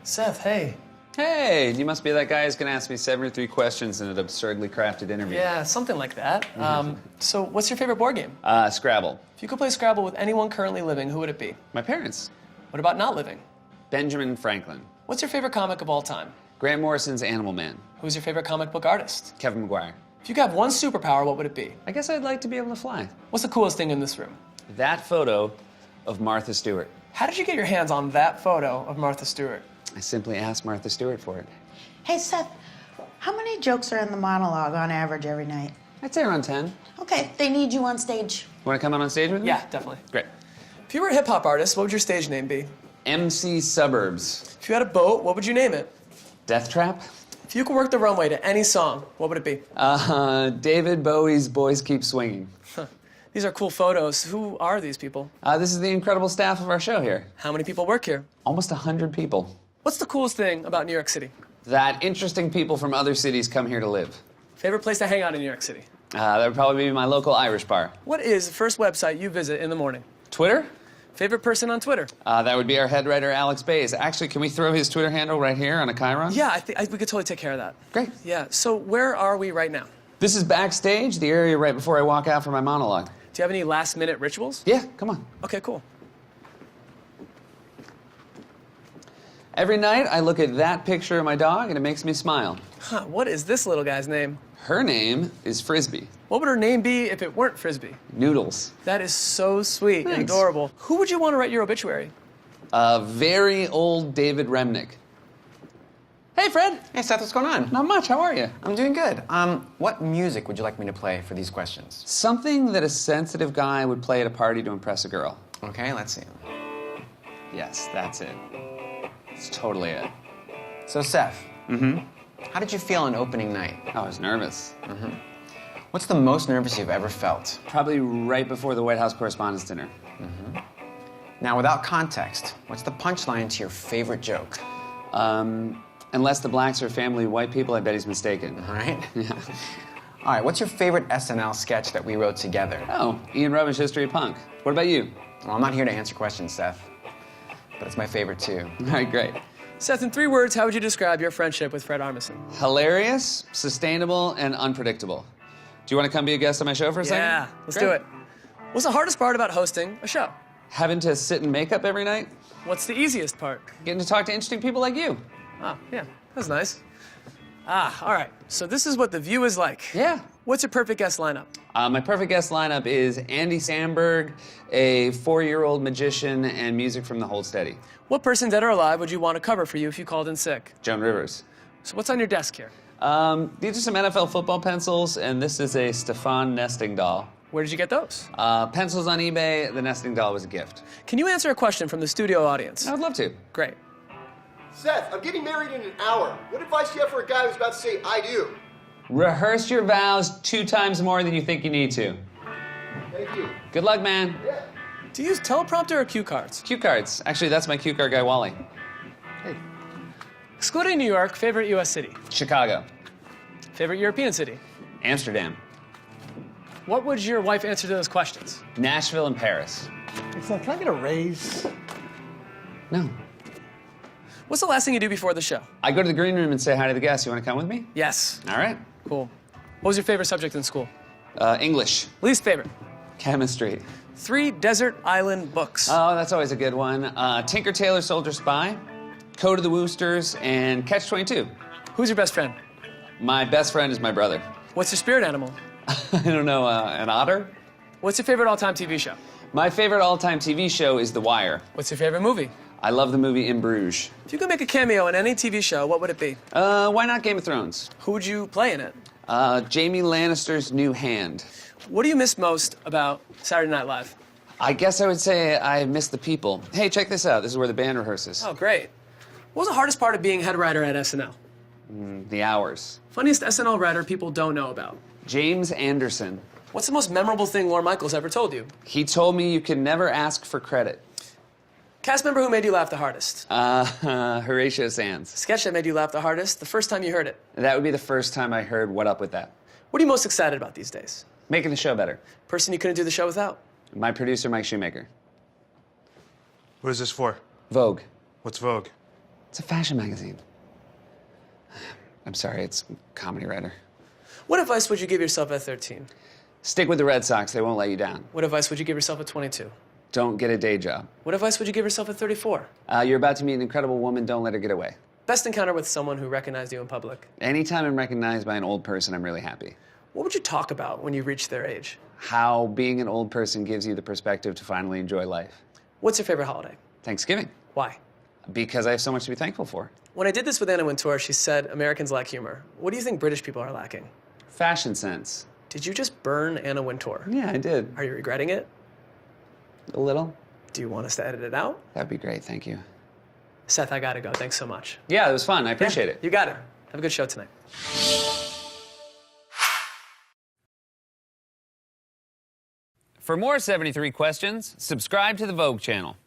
Seth, hey. Hey, you must be that guy who's gonna ask me 73 questions in an absurdly crafted interview. Yeah, something like that. So what's your favorite board game? Scrabble. If you could play Scrabble with anyone currently living, who would it be? My parents. What about not living? Benjamin Franklin. What's your favorite comic of all time? Grant Morrison's Animal Man. Who's your favorite comic book artist? Kevin McGuire. If you could have one superpower, what would it be? I guess I'd like to be able to fly. What's the coolest thing in this room? That photo of Martha Stewart. How did you get your hands on that photo of Martha Stewart? I simply asked Martha Stewart for it. Hey, Seth, how many jokes are in the monologue on average every night? I'd say around 10. Okay, they need you on stage. You wanna come out on stage with me? Yeah, definitely. Great. If you were a hip-hop artist, what would your stage name be? MC Suburbs. If you had a boat, what would you name it? Death Trap? If you could work the runway to any song, what would it be? David Bowie's Boys Keep Swinging. These are cool photos. Who are these people? This is the incredible staff of our show here. How many people work here? Almost 100 people. What's the coolest thing about New York City? That interesting people from other cities come here to live. Favorite place to hang out in New York City? That would probably be my local Irish bar. What is the first website you visit in the morning? Twitter? Favorite person on Twitter? That would be our head writer, Alex Bays. Actually, can we throw his Twitter handle right here on a chyron? Yeah, I think we could totally take care of that. Great. Yeah, so where are we right now? This is backstage, the area right before I walk out for my monologue. Do you have any last-minute rituals? Yeah, come on. Okay, cool. Every night, I look at that picture of my dog, and it makes me smile. Huh, what is this little guy's name? Her name is Frisbee. What would her name be if it weren't Frisbee? Noodles. That is so sweet and Thanks. adorable. Who would you want to write your obituary? Very old David Remnick. Hey, Fred. Hey, Seth, what's going on? Not much. How are you? I'm doing good. What music would you like me to play for these questions? Something that a sensitive guy would play at a party to impress a girl. Okay, let's see. Yes, that's it. It's totally it. So, Seth. How did you feel on opening night? I was nervous. What's the most nervous you've ever felt? Probably right before the White House Correspondents' Dinner. Now, without context, what's the punchline to your favorite joke? Unless the blacks are family of white people, I bet he's mistaken. All right? Yeah. All right, what's your favorite SNL sketch that we wrote together? Oh, Ian Rubin's History of Punk. What about you? Well, I'm not here to answer questions, Seth, but it's my favorite too. All right, great. Seth, in 3 words, how would you describe your friendship with Fred Armisen? Hilarious, sustainable, and unpredictable. Do you want to come be a guest on my show for a second? Yeah, let's Great. do it. What's the hardest part about hosting a show? Having to sit in makeup every night? What's the easiest part? Getting to talk to interesting people like you. Oh, yeah, that's nice. All right, so this is what The View is like. Yeah. What's your perfect guest lineup? My perfect guest lineup is Andy Samberg, a 4-year-old magician, and music from the Hold Steady. What person, dead or alive, would you want to cover for you if you called in sick? Joan Rivers. So what's on your desk here? These are some NFL football pencils, and this is a Stefan nesting doll. Where did you get those? Pencils on eBay, the nesting doll was a gift. Can you answer a question from the studio audience? I would love to. Great. Seth, I'm getting married in an hour. What advice do you have for a guy who's about to say, I do? Rehearse your vows 2 times more than you think you need to. Thank you. Good luck, man. Yeah. Do you use teleprompter or cue cards? Cue cards. Actually, that's my cue card guy, Wally. Hey. Excluding New York, favorite U.S. city? Chicago. Favorite European city? Amsterdam. What would your wife answer to those questions? Nashville and Paris. Hey, Seth, can I get a raise? No. What's the last thing you do before the show? I go to the green room and say hi to the guests. You want to come with me? Yes. All right. Cool. What was your favorite subject in school? English. Least favorite? Chemistry. 3 desert island books. Oh, that's always a good one. Tinker Tailor Soldier Spy, Code of the Woosters, and Catch-22. Who's your best friend? My best friend is my brother. What's your spirit animal? I don't know, an otter? What's your favorite all-time TV show? My favorite all-time TV show is The Wire. What's your favorite movie? I love the movie In Bruges. If you could make a cameo in any TV show, what would it be? Why not Game of Thrones? Who would you play in it? Jamie Lannister's new hand. What do you miss most about Saturday Night Live? I guess I would say I miss the people. Hey, check this out. This is where the band rehearses. Oh, great. What was the hardest part of being head writer at SNL? The hours. Funniest SNL writer people don't know about? James Anderson. What's the most memorable thing Lorne Michaels ever told you? He told me you can never ask for credit. Cast member who made you laugh the hardest? Horatio Sands. Sketch that made you laugh the hardest, the first time you heard it? That would be the first time I heard What Up With That. What are you most excited about these days? Making the show better. Person you couldn't do the show without? My producer, Mike Shoemaker. What is this for? Vogue. What's Vogue? It's a fashion magazine. I'm sorry, it's a comedy writer. What advice would you give yourself at 13? Stick with the Red Sox, they won't let you down. What advice would you give yourself at 22? Don't get a day job. What advice would you give yourself at 34? You're about to meet an incredible woman, don't let her get away. Best encounter with someone who recognized you in public. Anytime I'm recognized by an old person, I'm really happy. What would you talk about when you reach their age? How being an old person gives you the perspective to finally enjoy life. What's your favorite holiday? Thanksgiving. Why? Because I have so much to be thankful for. When I did this with Anna Wintour, she said Americans lack humor. What do you think British people are lacking? Fashion sense. Did you just burn Anna Wintour? Yeah, I did. Are you regretting it? A little. Do you want us to edit it out? That'd be great, thank you. Seth, I gotta go. Thanks so much. Yeah, it was fun. I appreciate it. You got it. Have a good show tonight. For more 73 Questions, subscribe to the Vogue channel.